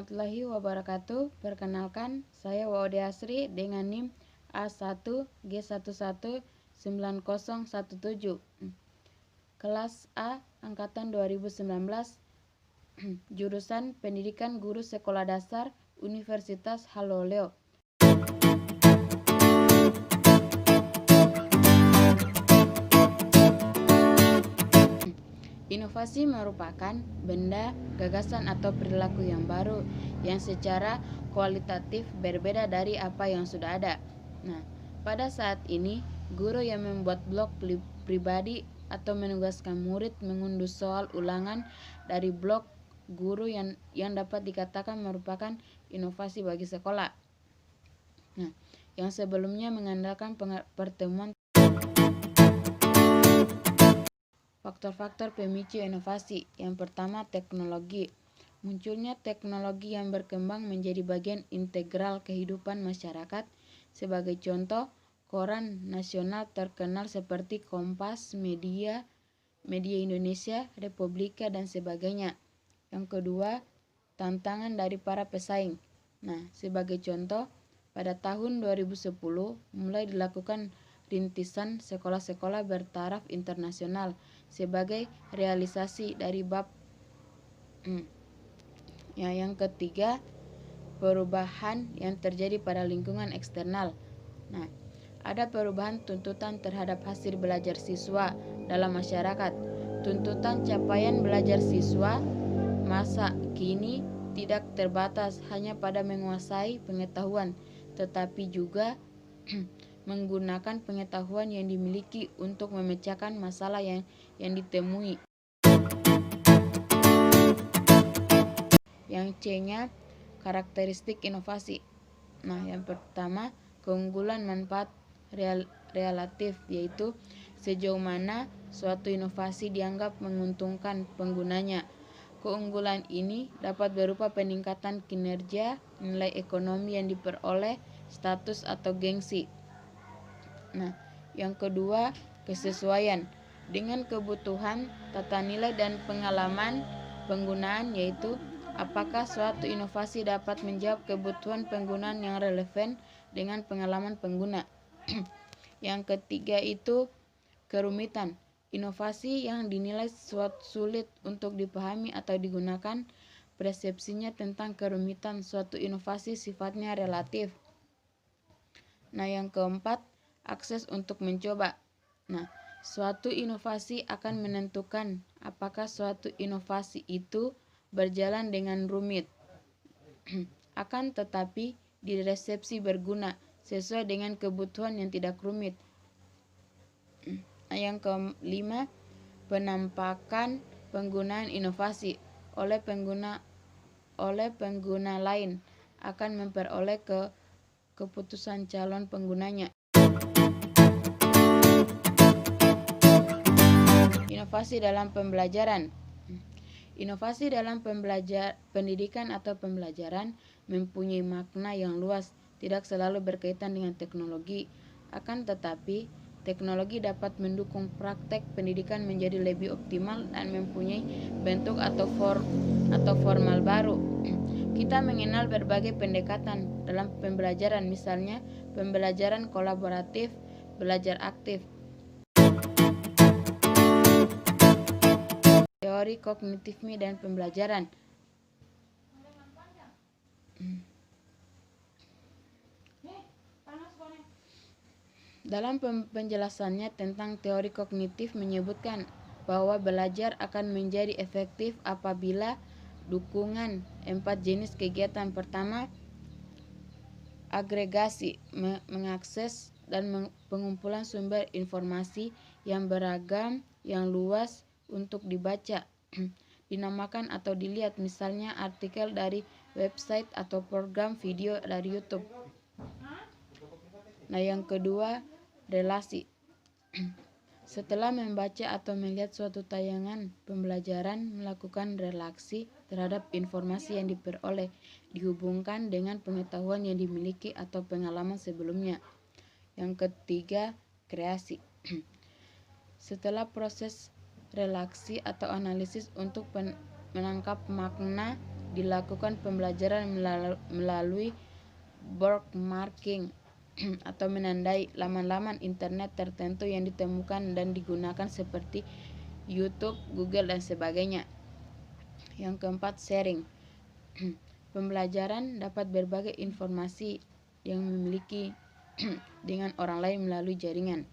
warahmatullahi wabarakatuh. Perkenalkan, saya Waude Asri dengan NIM A1G119017. Kelas A angkatan 2019. Jurusan Pendidikan Guru Sekolah Dasar Universitas Haloleo. Inovasi merupakan benda, gagasan atau perilaku yang baru yang secara kualitatif berbeda dari apa yang sudah ada. Nah, pada saat ini, guru yang membuat blog pribadi atau menugaskan murid mengunduh soal ulangan dari blog guru yang dapat dikatakan merupakan inovasi bagi sekolah. Nah, yang sebelumnya mengandalkan pertemuan. Faktor-faktor pemicu inovasi. Yang pertama, teknologi. Munculnya teknologi yang berkembang menjadi bagian integral kehidupan masyarakat. Sebagai contoh, koran nasional terkenal seperti Kompas, Media Indonesia, Republika, dan sebagainya. Yang kedua, tantangan dari para pesaing. Nah, sebagai contoh, pada tahun 2010 mulai dilakukan rintisan sekolah-sekolah bertaraf internasional sebagai realisasi dari bab. Yang ketiga, perubahan yang terjadi pada lingkungan eksternal. Nah, ada perubahan tuntutan terhadap hasil belajar siswa dalam masyarakat. Tuntutan capaian belajar siswa masa kini tidak terbatas hanya pada menguasai pengetahuan, tetapi juga menggunakan pengetahuan yang dimiliki untuk memecahkan masalah yang ditemui. Yang C-nya, karakteristik inovasi. Nah, yang pertama, keunggulan manfaat relatif, yaitu sejauh mana suatu inovasi dianggap menguntungkan penggunanya. Keunggulan ini dapat berupa peningkatan kinerja, nilai ekonomi yang diperoleh, status atau gengsi. Nah, yang kedua, kesesuaian dengan kebutuhan, tata nilai, dan pengalaman penggunaan, yaitu apakah suatu inovasi dapat menjawab kebutuhan penggunaan yang relevan dengan pengalaman pengguna. Yang ketiga itu kerumitan. Inovasi yang dinilai sulit untuk dipahami atau digunakan, persepsinya tentang kerumitan suatu inovasi sifatnya relatif. Nah, yang keempat, akses untuk mencoba. Nah, suatu inovasi akan menentukan apakah suatu inovasi itu berjalan dengan rumit. Akan tetapi diresepsi berguna sesuai dengan kebutuhan yang tidak rumit. Yang kelima, penampakan penggunaan inovasi oleh pengguna lain akan memperoleh keputusan calon penggunanya. Inovasi dalam pembelajaran. Inovasi dalam pendidikan atau pembelajaran mempunyai makna yang luas, tidak selalu berkaitan dengan teknologi. Akan tetapi, teknologi dapat mendukung praktek pendidikan menjadi lebih optimal dan mempunyai bentuk atau formal baru. Kita mengenal berbagai pendekatan dalam pembelajaran, misalnya pembelajaran kolaboratif, belajar aktif, teori kognitifme, dan pembelajaran. Dalam penjelasannya tentang teori kognitif menyebutkan bahwa belajar akan menjadi efektif apabila dukungan 4 jenis kegiatan. Pertama, agregasi, mengakses dan pengumpulan sumber informasi yang beragam, yang luas untuk dibaca, dinamakan atau dilihat, misalnya artikel dari website atau program video dari YouTube. Nah, yang kedua, relasi. Setelah membaca atau melihat suatu tayangan pembelajaran, melakukan relasi terhadap informasi yang diperoleh, dihubungkan dengan pengetahuan yang dimiliki atau pengalaman sebelumnya. Yang ketiga, kreasi. Setelah proses relasi atau analisis untuk menangkap makna dilakukan pembelajaran melalui bookmarking atau menandai laman-laman internet tertentu yang ditemukan dan digunakan seperti YouTube, Google, dan sebagainya. Yang keempat, sharing. Pembelajaran dapat berbagi informasi yang memiliki dengan orang lain melalui jaringan.